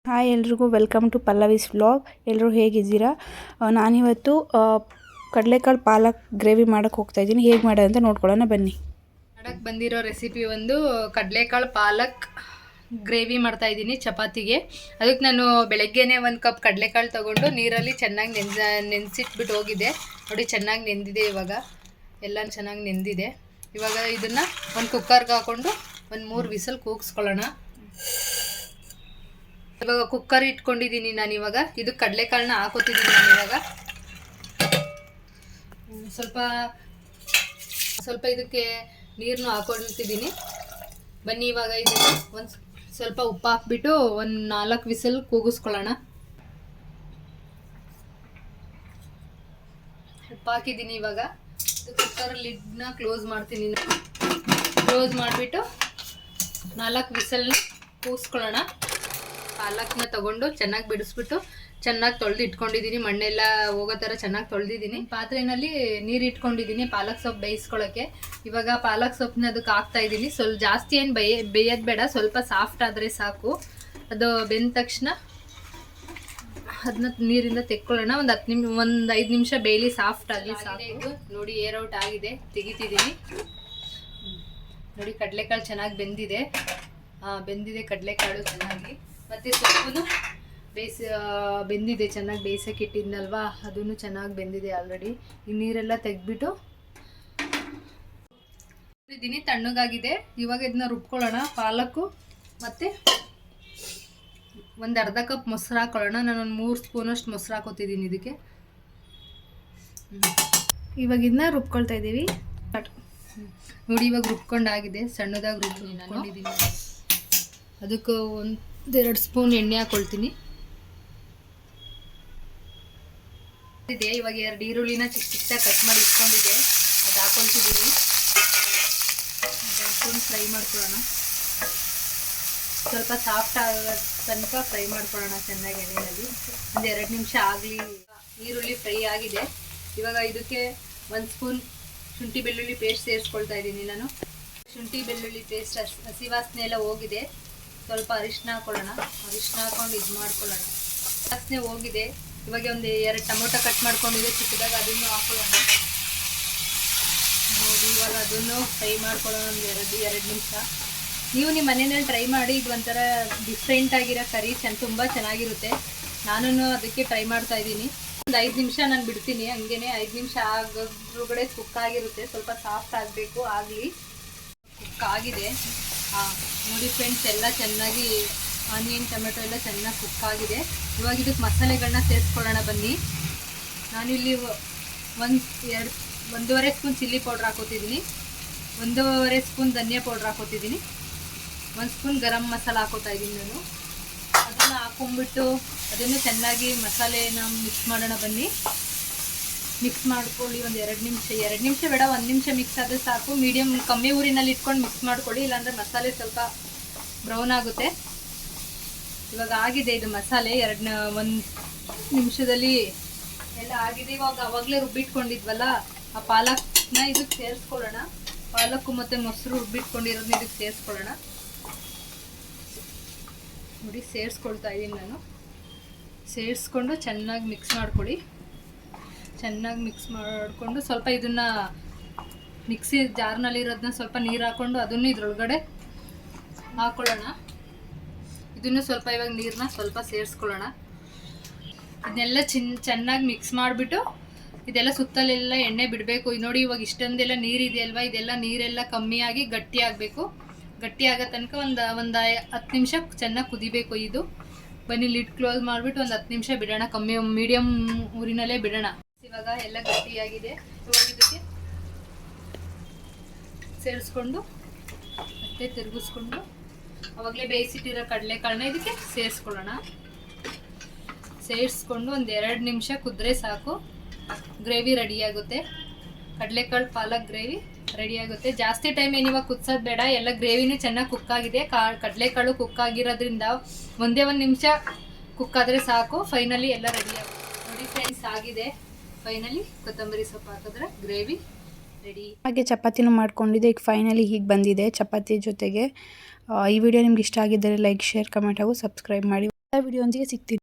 Hi ಎಲ್ರಿಗೂ welcome to ಪಲ್ಲವೀಸ್ vlog. ಎಲ್ಲರೂ ಹೇಗಿದ್ದೀರಾ? ನಾನಿವತ್ತು ಕಡಲೆಕಾಳು ಪಾಲಕ್ ಗ್ರೇವಿ ಮಾಡೋಕ್ಕೆ ಹೋಗ್ತಾಯಿದ್ದೀನಿ. ಹೇಗೆ ಮಾಡೋದು ಅಂತ ನೋಡ್ಕೊಳ್ಳೋಣ ಬನ್ನಿ. ಮಾಡಕ್ಕೆ ಬಂದಿರೋ ರೆಸಿಪಿ ಒಂದು ಕಡಲೆಕಾಳು ಪಾಲಕ್ ಗ್ರೇವಿ ಮಾಡ್ತಾಯಿದ್ದೀನಿ ಚಪಾತಿಗೆ. ಅದಕ್ಕೆ ನಾನು ಬೆಳಗ್ಗೆನೇ 1 ಕಪ್ ಕಡಲೆಕಾಳು ತೊಗೊಂಡು ನೀರಲ್ಲಿ ಚೆನ್ನಾಗಿ ನೆನೆಸಿಟ್ಬಿಟ್ಟು ಹೋಗಿದ್ದೆ. ನೋಡಿ ಚೆನ್ನಾಗಿ ನೆಂದಿದೆ, ಇವಾಗ ಎಲ್ಲ ಚೆನ್ನಾಗಿ ನೆಂದಿದೆ. ಇವಾಗ ಇದನ್ನು ಒಂದು ಕುಕ್ಕರ್ಗೆ ಹಾಕ್ಕೊಂಡು ಒಂದು 3 ವಿಸಲ್ ಕೂಗಿಸ್ಕೊಳ್ಳೋಣ. ಇವಾಗ ಕುಕ್ಕರ್ ಇಟ್ಕೊಂಡಿದ್ದೀನಿ ನಾನು. ಇವಾಗ ಇದು ಕಡಲೆಕಾಳನ್ನ ಹಾಕೋತಿದ್ದೀನಿ ನಾನು. ಇವಾಗ ಸ್ವಲ್ಪ ಇದಕ್ಕೆ ನೀರನ್ನು ಹಾಕೊಳ್ತಿದ್ದೀನಿ. ಬನ್ನಿ ಇವಾಗ ಇದನ್ನು ಒಂದು ಸ್ವಲ್ಪ ಉಪ್ಪು ಹಾಕ್ಬಿಟ್ಟು ಒಂದು 4 ವಿಸಲ್ ಕೂಗಿಸ್ಕೊಳ್ಳೋಣ. ಉಪ್ಪು ಹಾಕಿದ್ದೀನಿ. ಇವಾಗ ಕುಕ್ಕರ್ ಲಿಡ್ನ ಕ್ಲೋಸ್ ಮಾಡ್ತೀನಿ. ಕ್ಲೋಸ್ ಮಾಡಿಬಿಟ್ಟು 4 ವಿಸಲ್ನ ಕೂಗಿಸ್ಕೊಳ್ಳೋಣ. ಪಾಲಕ್ನ ತಗೊಂಡು ಚೆನ್ನಾಗಿ ಬಿಡಿಸ್ಬಿಟ್ಟು ಚೆನ್ನಾಗಿ ತೊಳೆದು ಇಟ್ಕೊಂಡಿದ್ದೀನಿ. ಮಣ್ಣೆಲ್ಲ ಹೋಗೋ ಥರ ಚೆನ್ನಾಗಿ ತೊಳೆದಿದ್ದೀನಿ. ಪಾತ್ರೆಯಲ್ಲಿ ನೀರು ಇಟ್ಕೊಂಡಿದ್ದೀನಿ ಪಾಲಕ್ ಸೊಪ್ಪು ಬೇಯಿಸ್ಕೊಳ್ಳೋಕ್ಕೆ. ಇವಾಗ ಪಾಲಕ್ ಸೊಪ್ಪನ್ನ ಅದಕ್ಕೆ ಹಾಕ್ತಾ ಇದ್ದೀನಿ. ಸ್ವಲ್ಪ ಜಾಸ್ತಿ ಏನು ಬೇಯೋದು ಬೇಡ, ಸ್ವಲ್ಪ ಸಾಫ್ಟ್ ಆದರೆ ಸಾಕು. ಅದು ಬೆಂದ ತಕ್ಷಣ ಅದನ್ನ ನೀರಿಂದ ತೆಕ್ಕೊಳ್ಳೋಣ. ಒಂದು 5 ನಿಮಿಷ ಬೇಯಲಿ, ಸಾಫ್ಟ್ ಆಗಲಿ ಸಾಕು. ಇದು ನೋಡಿ ಏರ್ ಔಟ್ ಆಗಿದೆ, ತೆಗಿತಿದ್ದೀನಿ. ನೋಡಿ ಕಡಲೆಕಾಳು ಚೆನ್ನಾಗಿ ಬೆಂದಿದೆ. ಕಡಲೆಕಾಳು ಚೆನ್ನಾಗಿ. ಮತ್ತು ಸೊಪ್ಪು ಬೆಂದಿದೆ ಚೆನ್ನಾಗಿ. ಬೇಯಿಸೋಕೆ ಇಟ್ಟಿದ್ನಲ್ವಾ, ಅದೂ ಚೆನ್ನಾಗಿ ಬೆಂದಿದೆ ಆಲ್ರೆಡಿ. ಈ ನೀರೆಲ್ಲ ತೆಗೆದ್ಬಿಟ್ಟು ಇದ್ದೀನಿ, ತಣ್ಣಗಾಗಿದೆ. ಇವಾಗ ಇದನ್ನ ರುಬ್ಕೊಳ್ಳೋಣ. ಪಾಲಕ್ಕು ಮತ್ತು ಒಂದು ಅರ್ಧ ಕಪ್ ಮೊಸರು ಹಾಕೊಳ್ಳೋಣ. ನಾನೊಂದು 3 ಸ್ಪೂನಷ್ಟು ಮೊಸರು ಹಾಕೋತಿದ್ದೀನಿ ಇದಕ್ಕೆ. ಇವಾಗ ಇದನ್ನ ರುಬ್ಕೊಳ್ತಾ ಇದ್ದೀವಿ. ನೋಡಿ ಇವಾಗ ರುಬ್ಕೊಂಡಾಗಿದೆ, ಸಣ್ಣದಾಗಿ ರುಬ್ಕೊಂಡಿದ್ದೀನಿ. ಅದಕ್ಕೆ 1-2 ಸ್ಪೂನ್ ಎಣ್ಣೆ ಹಾಕೊಳ್ತೀನಿ. ಇವಾಗ 2 ಈರುಳ್ಳಿನ ಚಿಕ್ಕದಾಗಿ ಕಟ್ ಮಾಡಿ ಇಟ್ಕೊಂಡಿದೆ, ಅದು ಹಾಕೊಳ್ತಿದ್ದೀನಿ. ಹಾಕೊಂಡು ಫ್ರೈ ಮಾಡ್ಕೊಳ್ಳೋಣ. ಸ್ವಲ್ಪ ಸಾಫ್ಟ್ ಆಗೋ ತನಕ ಫ್ರೈ ಮಾಡ್ಕೊಳ್ಳೋಣ ಚೆನ್ನಾಗಿ ಎಣ್ಣೆಯಲ್ಲಿ. 1-2 ನಿಮಿಷ ಆಗಲಿ. ಈರುಳ್ಳಿ ಫ್ರೈ ಆಗಿದೆ. ಇವಾಗ ಇದಕ್ಕೆ 1 ಸ್ಪೂನ್ ಶುಂಠಿ ಬೆಳ್ಳುಳ್ಳಿ ಪೇಸ್ಟ್ ಸೇರಿಸ್ಕೊಳ್ತಾ ಇದ್ದೀನಿ ನಾನು. ಶುಂಠಿ ಬೆಳ್ಳುಳ್ಳಿ ಪೇಸ್ಟ್ ಹಸಿ ವಾಸನೆ ಎಲ್ಲ ಹೋಗಿದೆ. ಸ್ವಲ್ಪ ಅರಿಶಿನ ಹಾಕೊಳ್ಳೋಣ. ಅರಿಶಿನ ಹಾಕೊಂಡು ಇದು ಮಾಡ್ಕೊಳ್ಳೋಣ. ವಾಸನೆ ಹೋಗಿದೆ. ಇವಾಗ 2 ಟೊಮೊಟೊ ಕಟ್ ಮಾಡ್ಕೊಂಡಿದೆ ಚಿಕ್ಕದಾಗ, ಅದನ್ನು ಹಾಕೊಳ್ಳೋಣ. ನೋಡಿ ಇವಾಗ ಅದನ್ನು ಫ್ರೈ ಮಾಡ್ಕೊಳ್ಳೋಣ ಒಂದು 2 ನಿಮಿಷ. ನೀವು ನಿಮ್ಮ ಮನೆಯಲ್ಲಿ ಟ್ರೈ ಮಾಡಿ. ಇದು ಒಂಥರ ಡಿಫ್ರೆಂಟ್ ಆಗಿರೋ ಕರಿ, ತುಂಬ ಚೆನ್ನಾಗಿರುತ್ತೆ. ನಾನು ಅದಕ್ಕೆ ಟ್ರೈ ಮಾಡ್ತಾ ಇದ್ದೀನಿ. ಒಂದು 5 ನಿಮಿಷ ನಾನು ಬಿಡ್ತೀನಿ ಹಂಗೇನೆ. 5 ನಿಮಿಷ ಆಗೋದ್ರೊಳಗಡೆ ಕುಕ್ ಆಗಿರುತ್ತೆ. ಸ್ವಲ್ಪ ಸಾಫ್ಟ್ ಆಗಬೇಕು, ಆಗಲಿ. ಕುಕ್ ಆಗಿದೆ. ನೋಡಿ ಫ್ರೆಂಡ್ಸ್, ಎಲ್ಲ ಚೆನ್ನಾಗಿ ಆನಿಯನ್ ಟೊಮೆಟೊ ಎಲ್ಲ ಚೆನ್ನಾಗಿ ಕುಕ್ ಆಗಿದೆ. ಇವಾಗ ಇದಕ್ಕೆ ಮಸಾಲೆಗಳನ್ನ ಸೇರಿಸ್ಕೊಳ್ಳೋಣ ಬನ್ನಿ. ನಾನಿಲ್ಲಿ 1.5 ಸ್ಪೂನ್ ಚಿಲ್ಲಿ ಪೌಡ್ರ್ ಹಾಕೋತಿದ್ದೀನಿ. 1.5 ಸ್ಪೂನ್ ಧನಿಯಾ ಪೌಡ್ರ್ ಹಾಕೋತಿದ್ದೀನಿ. 1 ಸ್ಪೂನ್ ಗರಂ ಮಸಾಲ ಹಾಕೋತಾ ಇದ್ದೀನಿ ನಾನು. ಅದನ್ನು ಹಾಕೊಂಡ್ಬಿಟ್ಟು ಅದನ್ನು ಚೆನ್ನಾಗಿ ಮಸಾಲೆನ ಮಿಕ್ಸ್ ಮಾಡೋಣ ಬನ್ನಿ. ಮಿಕ್ಸ್ ಮಾಡ್ಕೊಳ್ಳಿ. 2 ನಿಮಿಷ ಬೇಡ, 1 ನಿಮಿಷ ಮಿಕ್ಸ್ ಆದರೆ ಸಾಕು. ಕಮ್ಮಿ ಊರಿನಲ್ಲಿ ಇಟ್ಕೊಂಡು ಮಿಕ್ಸ್ ಮಾಡ್ಕೊಳ್ಳಿ, ಇಲ್ಲಾಂದರೆ ಮಸಾಲೆ ಸ್ವಲ್ಪ ಬ್ರೌನ್ ಆಗುತ್ತೆ. ಇವಾಗ ಆಗಿದೆ ಇದು ಮಸಾಲೆ. 1 ನಿಮಿಷದಲ್ಲಿ ಎಲ್ಲ ಆಗಿದೆ. ಇವಾಗ ಅವಾಗಲೇ ರುಬ್ಬಿಟ್ಕೊಂಡಿದ್ವಲ್ಲ ಆ ಪಾಲಕ್ನ ಇದಕ್ಕೆ ಸೇರಿಸ್ಕೊಳ್ಳೋಣ. ಪಾಲಕ್ಕು ಮತ್ತು ಮೊಸರು ರುಬ್ಬಿಟ್ಕೊಂಡಿರೋದನ್ನ ಇದಕ್ಕೆ ಸೇರಿಸ್ಕೊಳ್ಳೋಣ. ನೋಡಿ ಸೇರಿಸ್ಕೊಳ್ತಾ ಇದ್ದೀನಿ ನಾನು. ಸೇರಿಸ್ಕೊಂಡು ಚೆನ್ನಾಗಿ ಮಿಕ್ಸ್ ಮಾಡ್ಕೊಳ್ಳಿ. ಚೆನ್ನಾಗಿ ಮಿಕ್ಸ್ ಮಾಡಿಕೊಂಡು ಸ್ವಲ್ಪ ಇದನ್ನು ಮಿಕ್ಸಿ ಜಾರ್ನಲ್ಲಿರೋದನ್ನ ಸ್ವಲ್ಪ ನೀರು ಹಾಕ್ಕೊಂಡು ಅದನ್ನು ಇದ್ರೊಳಗಡೆ ಹಾಕ್ಕೊಳ್ಳೋಣ. ಇದನ್ನು ಸ್ವಲ್ಪ ಇವಾಗ ನೀರನ್ನ ಸ್ವಲ್ಪ ಸೇರಿಸ್ಕೊಳ್ಳೋಣ. ಇದನ್ನೆಲ್ಲ ಚೆನ್ನಾಗಿ ಮಿಕ್ಸ್ ಮಾಡಿಬಿಟ್ಟು ಇದೆಲ್ಲ ಸುತ್ತಲೆಲ್ಲ ಎಣ್ಣೆ ಬಿಡಬೇಕು. ನೋಡಿ ಇವಾಗ ಇಷ್ಟೊಂದೆಲ್ಲ ನೀರಿದೆಯಲ್ವ, ಇದೆಲ್ಲ ನೀರೆಲ್ಲ ಕಮ್ಮಿಯಾಗಿ ಗಟ್ಟಿ ಆಗಬೇಕು. ಗಟ್ಟಿ ಆಗೋ ತನಕ ಒಂದು 10 ನಿಮಿಷ ಚೆನ್ನಾಗಿ ಕುದಿಬೇಕು ಇದು. ಬನ್ನಿ ಲಿಡ್ ಕ್ಲೋಸ್ ಮಾಡಿಬಿಟ್ಟು ಒಂದು 10 ನಿಮಿಷ ಬಿಡೋಣ. ಮೀಡಿಯಮ್ ಊರಿನಲ್ಲೇ ಬಿಡೋಣ. ಇವಾಗ ಎಲ್ಲ ಗಟ್ಟಿಯಾಗಿದೆ. ಇವಾಗ ಇದಕ್ಕೆ ಸೇರಿಸ್ಕೊಂಡು ಮತ್ತೆ ತಿರುಗಿಸ್ಕೊಂಡು ಅವಾಗಲೇ ಬೇಯಿಸಿಟ್ಟಿರೋ ಕಡಲೆಕಾಳನ್ನ ಇದಕ್ಕೆ ಸೇರಿಸ್ಕೊಳ್ಳೋಣ. ಸೇರಿಸ್ಕೊಂಡು 1-2 ನಿಮಿಷ ಕುದ್ರೆ ಸಾಕು. ಗ್ರೇವಿ ರೆಡಿಯಾಗುತ್ತೆ. ಕಡಲೆಕಾಳು ಪಾಲಕ್ ಗ್ರೇವಿ ರೆಡಿಯಾಗುತ್ತೆ. ಜಾಸ್ತಿ ಟೈಮ್ ಏನಿವಾಗ ಕುದಿಸೋದು ಬೇಡ. ಎಲ್ಲ ಗ್ರೇವಿನೂ ಚೆನ್ನಾಗಿ ಕುಕ್ ಆಗಿದೆ. ಕಡಲೆಕಾಳು ಕುಕ್ ಆಗಿರೋದ್ರಿಂದ 1 ನಿಮಿಷ ಕುಕ್ ಆದರೆ ಸಾಕು. ಫೈನಲಿ ಎಲ್ಲ ರೆಡಿಯಾಗುತ್ತೆ. ನೋಡಿ ಫ್ರೆಂಡ್ಸ್, ಆಗಿದೆ. ಫೈನಲಿ ಕೊತ್ತಂಬರಿ ಸೊಪ್ಪು ಹಾಕಿದ್ರೆ ಗ್ರೇವಿ ರೆಡಿ. ಹಾಗೆ ಚಪಾತಿನೂ ಮಾಡ್ಕೊಂಡಿದ್ದೆ. ಈಗ ಫೈನಲಿ ಹೀಗೆ ಬಂದಿದೆ ಚಪಾತಿ ಜೊತೆಗೆ. ಈ ವಿಡಿಯೋ ನಿಮ್ಗೆ ಇಷ್ಟ ಆಗಿದ್ದರೆ ಲೈಕ್, ಶೇರ್, ಕಮೆಂಟ್ ಹಾಗೂ ಸಬ್ಸ್ಕ್ರೈಬ್ ಮಾಡಿ. ವಿಡಿಯೋ ಒಂದಿಗೆ ಸಿಗ್ತೀನಿ.